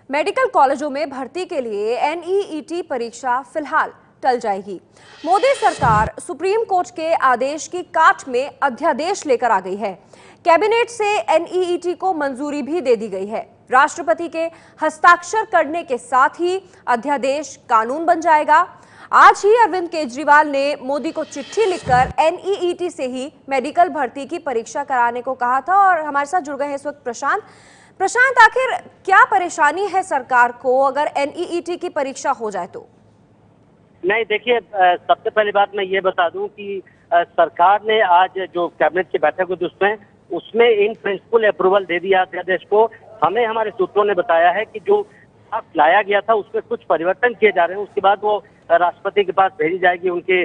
Medical कॉलेजों में भर्ती के लिए एनईईटी परीक्षा फिलहाल टल जाएगी। मोदी सरकार सुप्रीम कोर्ट के आदेश की काट में अध्यादेश लेकर आ गई है। कैबिनेट से एनईईटी को मंजूरी भी दे दी गई है। राष्ट्रपति के हस्ताक्षर करने के साथ ही अध्यादेश कानून बन जाएगा। आज ही अरविंद केजरीवाल ने मोदी को चिट्ठी लिखकर एनईईटी से ही मेडिकल भर्ती की परीक्षा कराने को कहा था। और हमारे साथ जुड़ गए हैं इस वक्त प्रशांत, आखिर क्या परेशानी है सरकार को अगर एनईईटी की परीक्षा हो जाए तो? नहीं, देखिए, सबसे पहली बात मैं ये बता दूं कि सरकार ने आज जो कैबिनेट की बैठक हुई उसमें इन प्रिंसिपल अप्रूवल दे दिया अध्यादेश को। हमें हमारे सूत्रों ने बताया है कि जो लाया गया था उसमें कुछ परिवर्तन किए जा रहे हैं, उसके बाद वो राष्ट्रपति के पास भेजी जाएगी उनके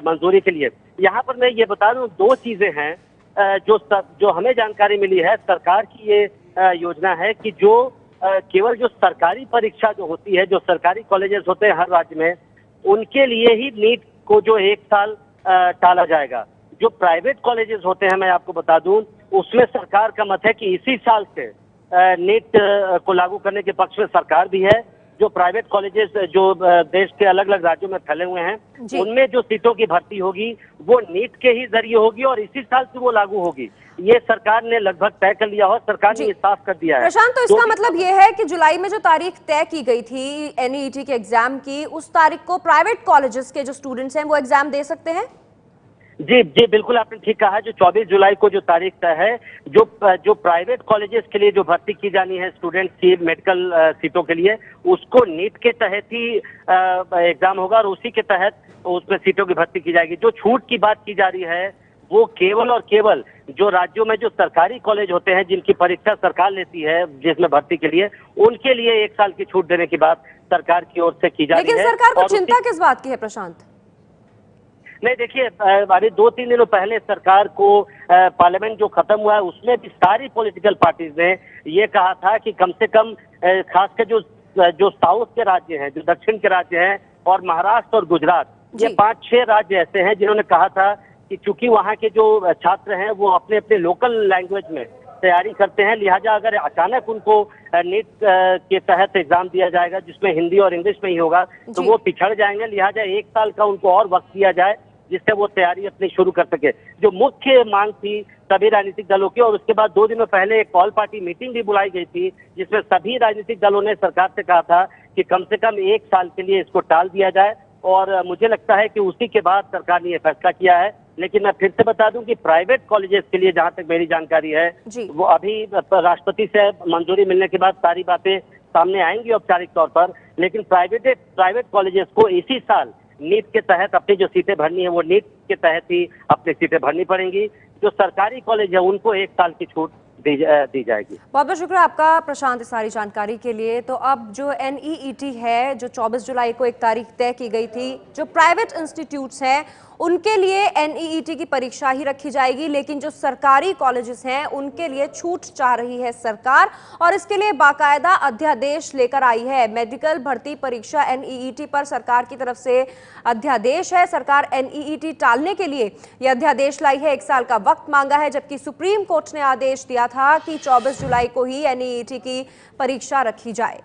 मंजूरी के लिए। यहाँ पर मैं ये बता दूं, दो चीजें हैं जो हमें जानकारी मिली है। सरकार की ये योजना है कि जो केवल जो सरकारी परीक्षा जो होती है, जो सरकारी कॉलेजेस होते हैं हर राज्य में, उनके लिए ही नीट को जो 1 साल टाला जाएगा। जो प्राइवेट कॉलेजेस होते हैं, मैं आपको बता दूं, उसमें सरकार का मत है कि इसी साल से नीट को लागू करने के पक्ष में सरकार भी है। जो प्राइवेट कॉलेजेस जो देश के अलग अलग राज्यों में फैले हुए हैं, उनमें जो सीटों की भर्ती होगी वो नीट के ही जरिए होगी और इसी साल से वो लागू होगी। ये सरकार ने लगभग तय कर लिया और सरकार ने ये साफ कर दिया है। प्रशांत, तो इसका मतलब ये है कि जुलाई में जो तारीख तय की गई थी एनईईटी के एग्जाम की, उस तारीख को प्राइवेट कॉलेजेस के जो स्टूडेंट्स हैं वो एग्जाम दे सकते हैं? जी, बिल्कुल आपने ठीक कहा। जो 24 जुलाई को जो तारीख तय है, जो प्राइवेट कॉलेजेस के लिए जो भर्ती की जानी है स्टूडेंट्स की मेडिकल सीटों के लिए, उसको नीट के तहत ही एग्जाम होगा और उसी के तहत उसमें सीटों की भर्ती की जाएगी। जो छूट की बात की जा रही है वो केवल और केवल जो राज्यों में जो सरकारी कॉलेज होते हैं, जिनकी परीक्षा सरकार लेती है जिसमें भर्ती के लिए, उनके लिए 1 साल की छूट देने की बात सरकार की ओर से की जा रही है। लेकिन सरकार को चिंता किस बात की है प्रशांत? नहीं, देखिए, अभी 2-3 दिनों पहले सरकार को पार्लियामेंट जो खत्म हुआ है उसमें भी सारी पॉलिटिकल पार्टीज ने ये कहा था कि कम से कम खासकर जो साउथ के राज्य हैं, जो दक्षिण के राज्य हैं और महाराष्ट्र और गुजरात, ये 5-6 राज्य ऐसे हैं जिन्होंने कहा था कि चूंकि वहाँ के जो छात्र हैं वो अपने अपने लोकल लैंग्वेज में तैयारी करते हैं, लिहाजा अगर अचानक उनको नीट के तहत एग्जाम दिया जाएगा जिसमें हिंदी और इंग्लिश में ही होगा तो वो पिछड़ जाएंगे। लिहाजा 1 साल का उनको और वक्त दिया जाए जिससे वो तैयारी अपनी शुरू कर सके। जो मुख्य मांग थी सभी राजनीतिक दलों की, और उसके बाद 2 दिनों पहले एक ऑल पार्टी मीटिंग भी बुलाई गई थी जिसमें सभी राजनीतिक दलों ने सरकार से कहा था कि कम से कम 1 साल के लिए इसको टाल दिया जाए। और मुझे लगता है कि उसी के बाद सरकार ने यह फैसला किया है। लेकिन मैं फिर से बता दूं कि प्राइवेट कॉलेजेस के लिए जहां तक मेरी जानकारी है, वो अभी राष्ट्रपति से मंजूरी मिलने के बाद सारी बातें सामने आएंगी औपचारिक तौर पर। लेकिन प्राइवेट कॉलेजेस को इसी साल नीट के तहत अपनी जो सीटें भरनी है वो नीट के तहत ही अपनी सीटें भरनी पड़ेंगी। जो सरकारी कॉलेज है उनको 1 साल की छूट दी जाएगी। बहुत बहुत शुक्रिया आपका प्रशांत इस सारी जानकारी के लिए। तो अब जो एनईईटी है, जो 24 जुलाई को एक तारीख तय की गई थी, जो प्राइवेट इंस्टीट्यूट्स हैं उनके लिए एनईईटी की परीक्षा ही रखी जाएगी, लेकिन जो सरकारी कॉलेजेस हैं उनके लिए छूट चाह रही है सरकार और इसके लिए बाकायदा अध्यादेश लेकर आई है। मेडिकल भर्ती परीक्षा एनईईटी पर सरकार की तरफ से अध्यादेश है। सरकार एनईईटी टालने के लिए यह अध्यादेश लाई है, 1 साल का वक्त मांगा है, जबकि सुप्रीम कोर्ट ने आदेश दिया था कि 24 जुलाई को ही एनईईटी की परीक्षा रखी जाए।